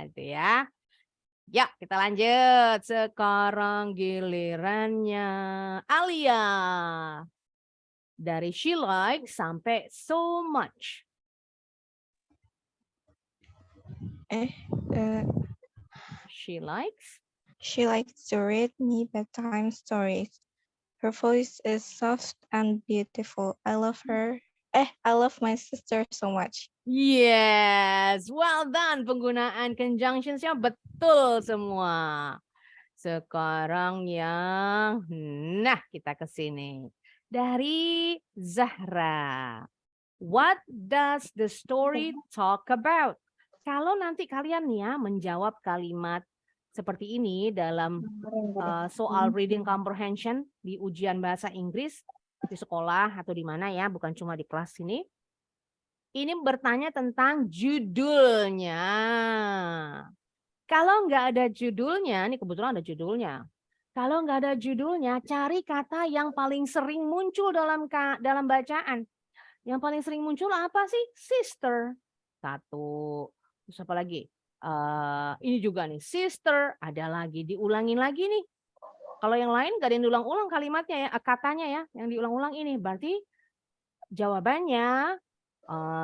Itu ya. Ya, kita lanjut. Sekarang gilirannya Alia. Dari she likes sampai so much. She likes to read me bedtime stories. Her voice is soft and beautiful. I love her. I love my sister so much. Yes, well done. Penggunaan conjunctions-nya betul semua. Sekarang yang, nah kita ke sini. Dari Zahra. What does the story talk about? Kalau nanti kalian ya menjawab kalimat seperti ini dalam soal reading comprehension di ujian bahasa Inggris di sekolah atau di mana ya, bukan cuma di kelas ini. Ini bertanya tentang judulnya. Kalau nggak ada judulnya, ini kebetulan ada judulnya. Kalau nggak ada judulnya, cari kata yang paling sering muncul dalam bacaan. Yang paling sering muncul apa sih? Sister. Satu. Terus apa lagi? Ini juga nih, sister. Ada lagi, diulangin lagi nih. Kalau yang lain nggak ada yang diulang-ulang kalimatnya ya, katanya ya, yang diulang-ulang ini. Berarti jawabannya,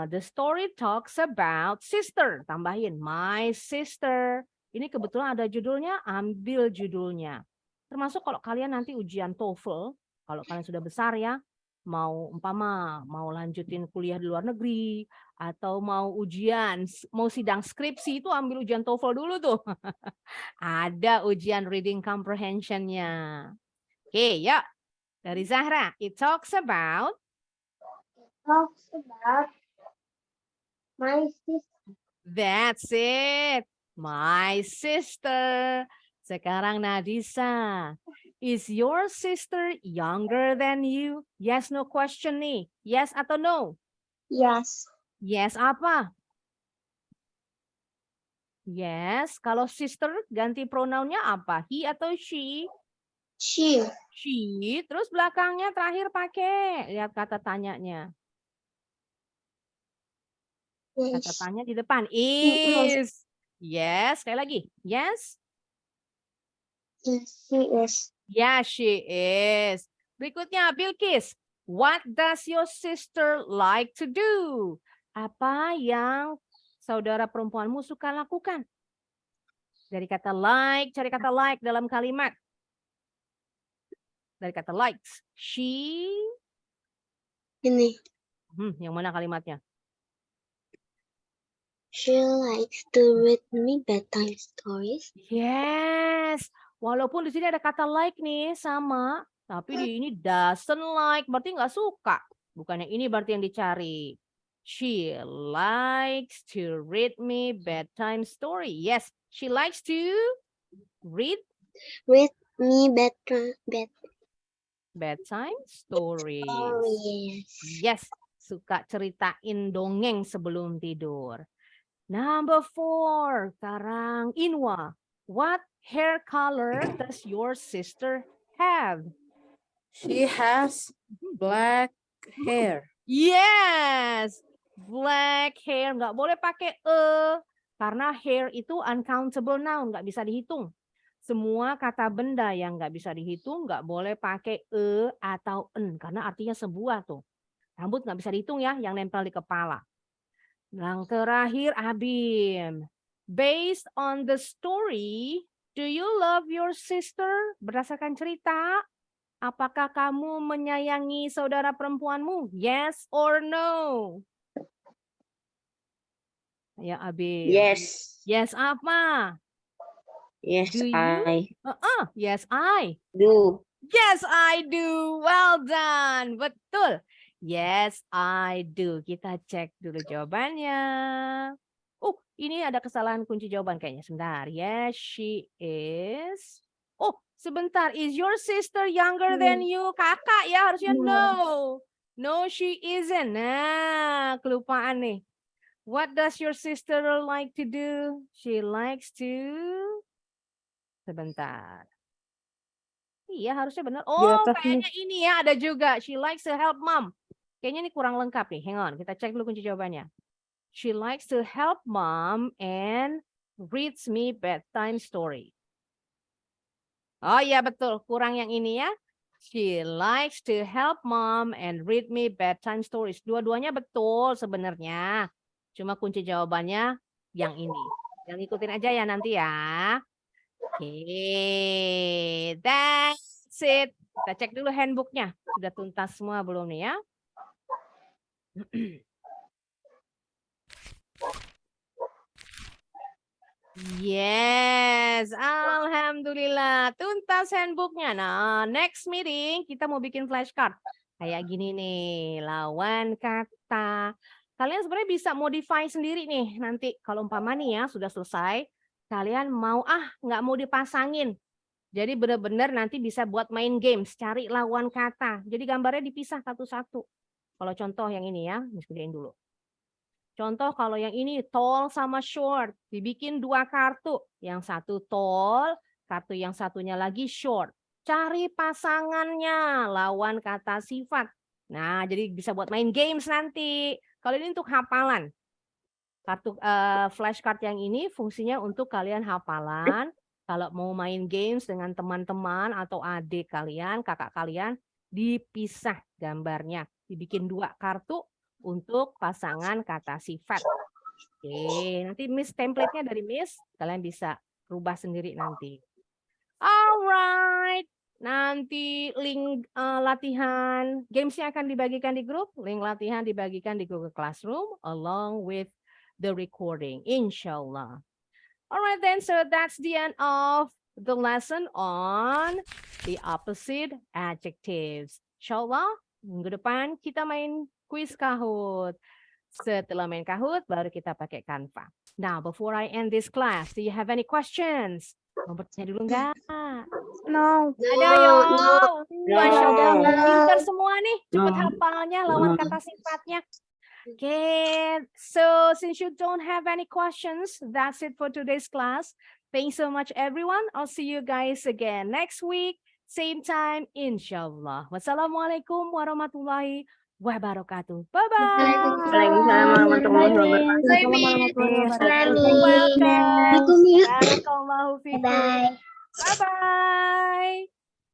the story talks about sister. Tambahin, my sister. Ini kebetulan ada judulnya, ambil judulnya. Termasuk kalau kalian nanti ujian TOEFL, kalau kalian sudah besar ya, mau lanjutin kuliah di luar negeri, atau mau sidang skripsi itu ambil ujian TOEFL dulu tuh. Ada ujian reading comprehension-nya. Oke, ya. Dari Zahra, it talks about my sister. That's it. My sister. Sekarang Nadisa. Is your sister younger than you? Yes, no question nih. Yes atau no? Yes. Yes apa? Yes. Kalau sister ganti pronounnya apa? He atau she? She. She. Terus belakangnya terakhir pakai. Lihat kata tanyanya. Kata tanya di depan. Is. Yes. Sekali lagi. Yes. Yes, she is. Yeah, she is. Berikutnya, Bilkis. What does your sister like to do? Apa yang saudara perempuanmu suka lakukan? Dari kata like, cari kata like dalam kalimat. Dari kata likes. She. Ini. Yang mana kalimatnya? She likes to read me bedtime stories. Yes. Walaupun di sini ada kata like nih sama, tapi di ini doesn't like berarti nggak suka. Bukannya ini berarti yang dicari. She likes to read me bedtime story. Yes, she likes to read me bedtime stories. stories. Yes, suka ceritain dongeng sebelum tidur. Number 4, Karang Inwa. What hair color does your sister have? She has black hair. Yes, black hair. Nggak boleh pakai karena hair itu uncountable noun, nggak bisa dihitung. Semua kata benda yang nggak bisa dihitung nggak boleh pakai atau en karena artinya sebuah tuh. Rambut nggak bisa dihitung ya, yang nempel di kepala. Yang terakhir, Abim. Based on the story, do you love your sister? Berdasarkan cerita, apakah kamu menyayangi saudara perempuanmu? Yes or no? Ya, Abim. Yes. Yes apa? Yes, Do you? I Yes, I. do. Yes, I do. Well done. Betul. Yes, I do. Kita cek dulu jawabannya. Oh, ini ada kesalahan kunci jawaban kayaknya. Sebentar. Yes, she is. Oh, sebentar. Is your sister younger than you? Kakak ya, harusnya no. No, she isn't. Nah, kelupaan nih. What does your sister like to do? She likes to... Sebentar. Iya, harusnya benar. Oh, atas, kayaknya ini ya ada juga. She likes to help mom. Kayaknya ini kurang lengkap nih. Hang on, kita cek dulu kunci jawabannya. She likes to help mom and reads me bedtime story. Oh iya betul, kurang yang ini ya. She likes to help mom and read me bedtime stories. Dua-duanya betul sebenarnya. Cuma kunci jawabannya yang ini. Yang ikutin aja ya nanti ya. Oke, that's it. Kita cek dulu handbooknya. Sudah tuntas semua belum nih ya? Yes, alhamdulillah. Tuntas handbooknya. Nah, next meeting kita mau bikin flashcard. Kayak gini nih, lawan kata. Kalian sebenarnya bisa modify sendiri nih. Nanti kalau umpama nih ya, sudah selesai. Kalian mau nggak mau dipasangin. Jadi benar-benar nanti bisa buat main games, cari lawan kata. Jadi gambarnya dipisah satu-satu. Kalau contoh yang ini ya, miskin dulu. Contoh kalau yang ini tall sama short, dibikin 2 kartu. Yang satu tall, kartu yang satunya lagi short. Cari pasangannya, lawan kata sifat. Nah, jadi bisa buat main games nanti. Kalau ini untuk hafalan. Kartu flashcard yang ini fungsinya untuk kalian hafalan. Kalau mau main games dengan teman-teman atau adik kalian, kakak kalian, dipisah gambarnya. Dibikin 2 kartu untuk pasangan kata sifat. Oke, nanti Miss template-nya dari Miss, kalian bisa rubah sendiri nanti. Alright, nanti link latihan gamesnya akan dibagikan di grup, link latihan dibagikan di Google Classroom along with the recording, inshallah. Alright then, so that's the end of the lesson on the opposite adjectives. Inshallah, minggu depan kita main kuis Kahoot. Setelah main Kahoot, baru kita pakai Canva. Now, before I end this class, do you have any questions? Mau bertanya dulu nggak? No. Ada ya. Masya Allah, No. pintar semua nih. Cepet No. hafalnya lawan kata sifatnya. Okay, so since you don't have any questions, that's it for today's class. Thanks so much, everyone. I'll see you guys again next week, same time, inshallah. Wassalamualaikum warahmatullahi wabarakatuh. Bye-bye. Waalaikumsalam warahmatullahi wabarakatuh. Welcome. Barakallahu fikum. Bye-bye.